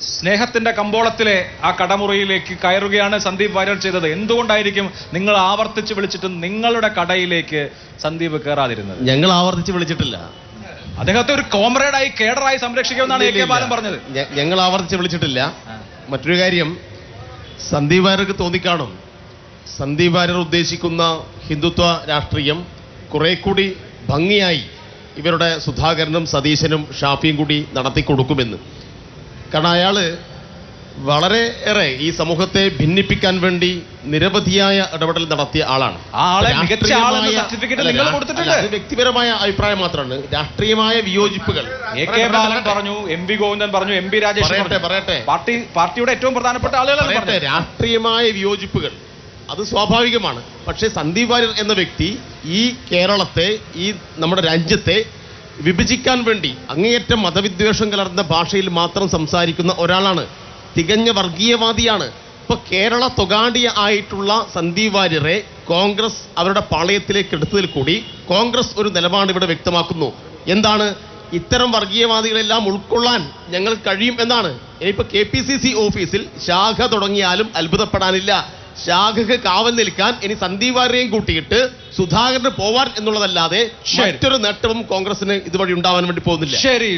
സ്നേഹത്തിന്റെ കമ്പോളത്തിലെ ആ കടമുറിയിലേക്ക് കയറുകയാണ് സന്ദീപ് വാര്യർ ചെയ്തത്. എന്തുകൊണ്ടായിരിക്കും നിങ്ങൾ ആവർത്തിച്ച് വിളിച്ചിട്ട് നിങ്ങളുടെ കടയിലേക്ക് സന്ദീപ് കയറാതിരുന്നത്? ഞങ്ങൾ ആവർത്തിച്ച് വിളിച്ചിട്ടില്ല. അദ്ദേഹത്തെ ഒരു കോമ്രേഡായി കേഡറായി സംരക്ഷിക്കുമെന്നാണ് എ കെ ബാലൻ പറഞ്ഞത്. ഞങ്ങൾ ആവർത്തിച്ച് വിളിച്ചിട്ടില്ല. മറ്റൊരു കാര്യം, സന്ദീപ് വാര്യർക്ക് തോന്നിക്കാണും സന്ദീപ് വാര്യർ ഉദ്ദേശിക്കുന്ന ഹിന്ദുത്വ രാഷ്ട്രീയം കുറെ കൂടി ഭംഗിയായി ഇവരുടെ സുധാകരനും സതീശനും ഷാഫിയും കൂടി നടത്തിക്കൊടുക്കുമെന്ന്. കാരണം അയാള് വളരെ ഏറെ ഈ സമൂഹത്തെ ഭിന്നിപ്പിക്കാൻ വേണ്ടി നിരവധിയായ ഇടപെടൽ നടത്തിയ ആളാണ്. വ്യക്തിപരമായ അഭിപ്രായം മാത്രമാണ്. രാഷ്ട്രീയമായ വിയോജിപ്പുകൾ എ കെ ബാലൻ പറഞ്ഞു, എം വി ഗോവിന്ദൻ പറഞ്ഞു, എം പി രാജേഷ് പറയട്ടെ, പാർട്ടിയുടെ ഏറ്റവും പ്രധാനപ്പെട്ട ആളുകൾ രാഷ്ട്രീയമായ വിയോജിപ്പുകൾ അത് സ്വാഭാവികമാണ്. പക്ഷേ സന്ദീപ് വാര്യർ എന്ന വ്യക്തി ഈ കേരളത്തെ, ഈ നമ്മുടെ രാജ്യത്തെ വിഭജിക്കാൻ വേണ്ടി അങ്ങേയറ്റം മതവിദ്വേഷം കലർന്ന ഭാഷയിൽ മാത്രം സംസാരിക്കുന്ന ഒരാളാണ്. തികഞ്ഞ വർഗീയവാദിയാണ്. ഇപ്പൊ കേരള തൊഗാഡിയ ആയിട്ടുള്ള സന്ദീപ് വാര്യരെ കോൺഗ്രസ് അവരുടെ പാളയത്തിലേക്ക് എടുത്തതിൽ കൂടി കോൺഗ്രസ് ഒരു നിലപാട് ഇവിടെ വ്യക്തമാക്കുന്നു. എന്താണ്? ഇത്തരം വർഗീയവാദികളെല്ലാം ഉൾക്കൊള്ളാൻ ഞങ്ങൾ കഴിയും എന്നാണ്. ഇനിയിപ്പോ KPCC ഓഫീസിൽ ശാഖ തുടങ്ങിയാലും അത്ഭുതപ്പെടാനില്ല. ശാഖക്ക് കാവൽ നിൽക്കാൻ ഇനി സന്ദീപ് വാര്യരെയും കൂട്ടിയിട്ട് സുധാകരന് പോവാൻ എന്നുള്ളതല്ലാതെ മറ്റൊരു നേട്ടവും കോൺഗ്രസിന് ഇതുവഴി ഉണ്ടാവാൻ വേണ്ടി പോകുന്നില്ല. ശരി.